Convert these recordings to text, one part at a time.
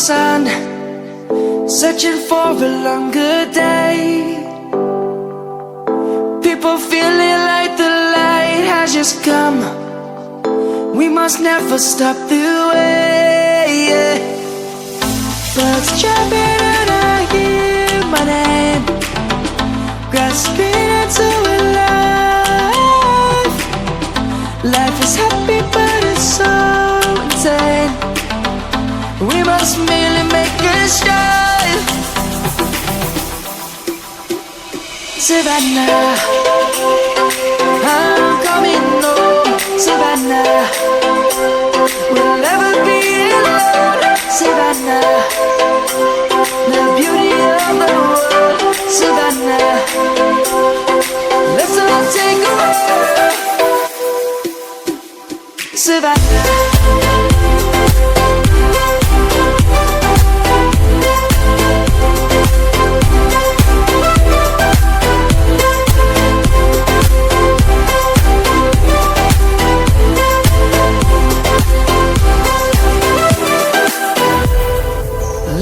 sun, searching for a longer day. People feeling like the light has just come. We must never stop the way, yeah. Birds jumping and I hear my name, grasping into a life. Life is happy but it's so insane. We must merely make a start. Savannah, I'm coming home. Savannah, we'll never be alone. Savannah, the beauty of the world. Savannah, let's all take a walk. Savannah.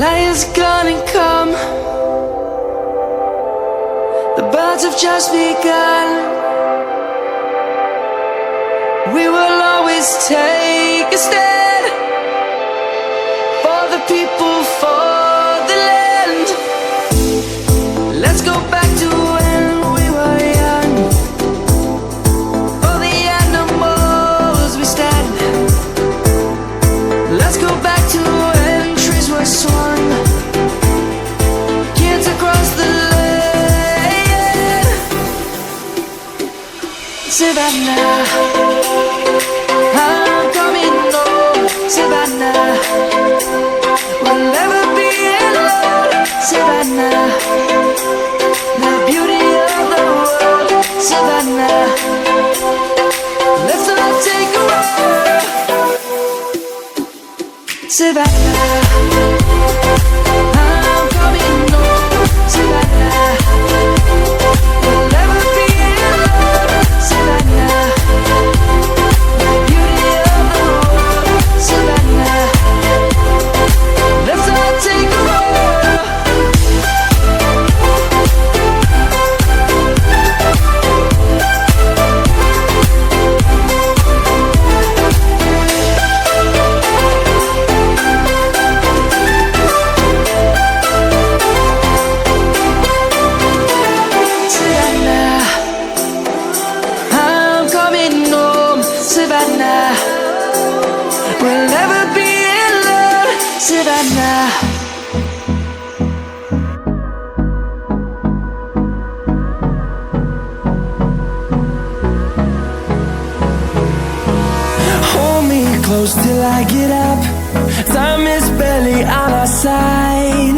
Light is gonna come. The birds have just begun. We will always take a stand for the people, for the land. Let's go back to when we were young. For the animals we stand. Let's go back to when trees were swung. Kids across the land. Savannah, I'm coming home. Savannah, we'll never be alone. Savannah, the beauty of the world. Savannah, let's all take a walk. Savannah, I'm coming home. Savannah, we'll never be alone. Savannah, the beauty of the world. Savannah, let's all take a walk. Savannah, I'm coming home. Savannah, we'll never be alone. Savannah. Hold me close till I get up. Time is barely on our side.